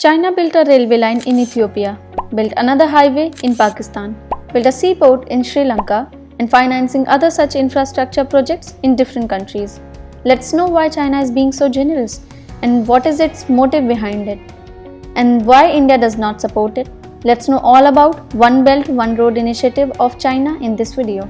China built a railway line in Ethiopia, built another highway in Pakistan, built a seaport in Sri Lanka, and financing other such infrastructure projects in different countries. Let's know why China is being so generous and what is its motive behind it, and why India does not support it. Let's know all about One Belt, One Road initiative of China in this video.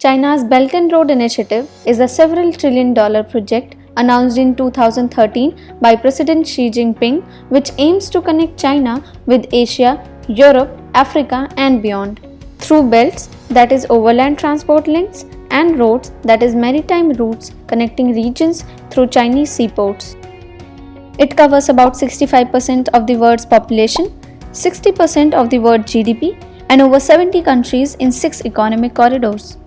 China's Belt and Road Initiative is a several trillion-dollar project announced in 2013 by President Xi Jinping, which aims to connect China with Asia, Europe, Africa and beyond through belts, that is overland transport links, and roads, that is maritime routes connecting regions through Chinese seaports. It covers about 65% of the world's population, 60% of the world's GDP, and over 70 countries in 6 economic corridors.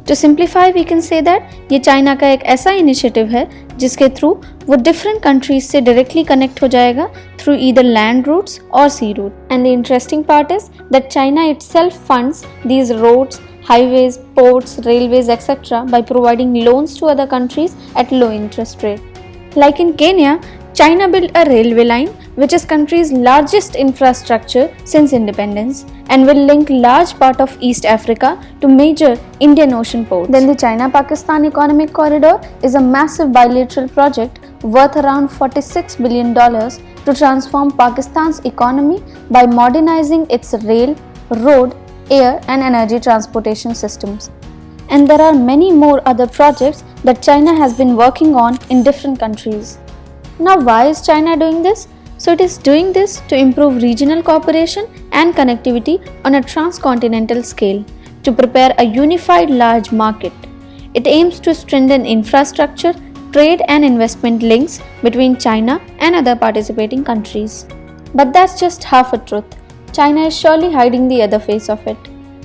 To simplify, we can say that ये China का एक ऐसा initiative है जिसके through वो different countries से directly connect हो जाएगा थ्रू ईदर लैंड रूट्स और sea route. And the interesting part is that China itself funds these roads, highways, ports, railways, etc. by providing loans to other countries at low interest rate. Like in Kenya, China built a railway line which is country's largest infrastructure since independence and will link large part of East Africa to major Indian Ocean ports. Then the China-Pakistan Economic Corridor is a massive bilateral project worth around $46 billion to transform Pakistan's economy by modernizing its rail, road, air and energy transportation systems. And there are many more other projects that China has been working on in different countries. Now, why is China doing this? So it is doing this to improve regional cooperation and connectivity on a transcontinental scale to prepare a unified large market. It aims to strengthen infrastructure, trade and investment links between China and other participating countries. But that's just half a truth. China is surely hiding the other face of it.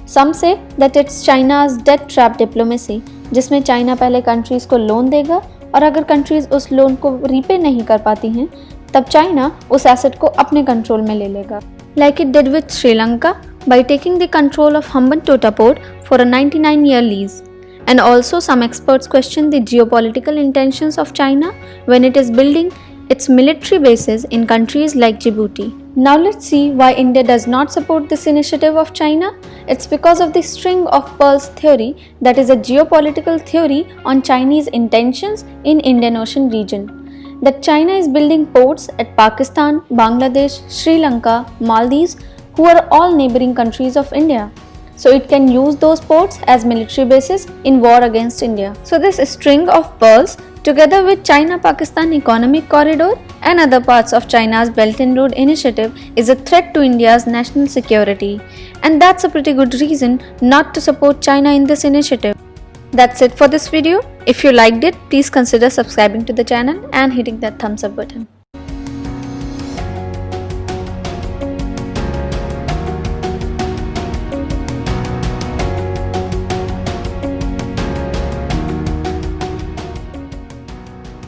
Some say that it's China's debt trap diplomacy, जिसमें China पहले countries को loan देगा और अगर countries उस loan को repay नहीं कर पाती हैं तब चाइना उस एसेट को अपने कंट्रोल में ले लेगा. Like it did with Sri Lanka by taking the control of Hambantota port for a 99-year lease. And also some experts question the geopolitical intentions of China when it is building its military bases in countries like Djibouti. Now let's see why India does not support this initiative of China. It's because of the string of pearls theory, that is a geopolitical theory on Chinese intentions in Indian Ocean region. That China is building ports at Pakistan, Bangladesh, Sri Lanka, Maldives, who are all neighboring countries of India. So it can use those ports as military bases in war against India. So this string of pearls, together with China-Pakistan Economic Corridor and other parts of China's Belt and Road Initiative, is a threat to India's national security. And that's a pretty good reason not to support China in this initiative. That's it for this video. If you liked it, please consider subscribing to the channel and hitting that thumbs up button.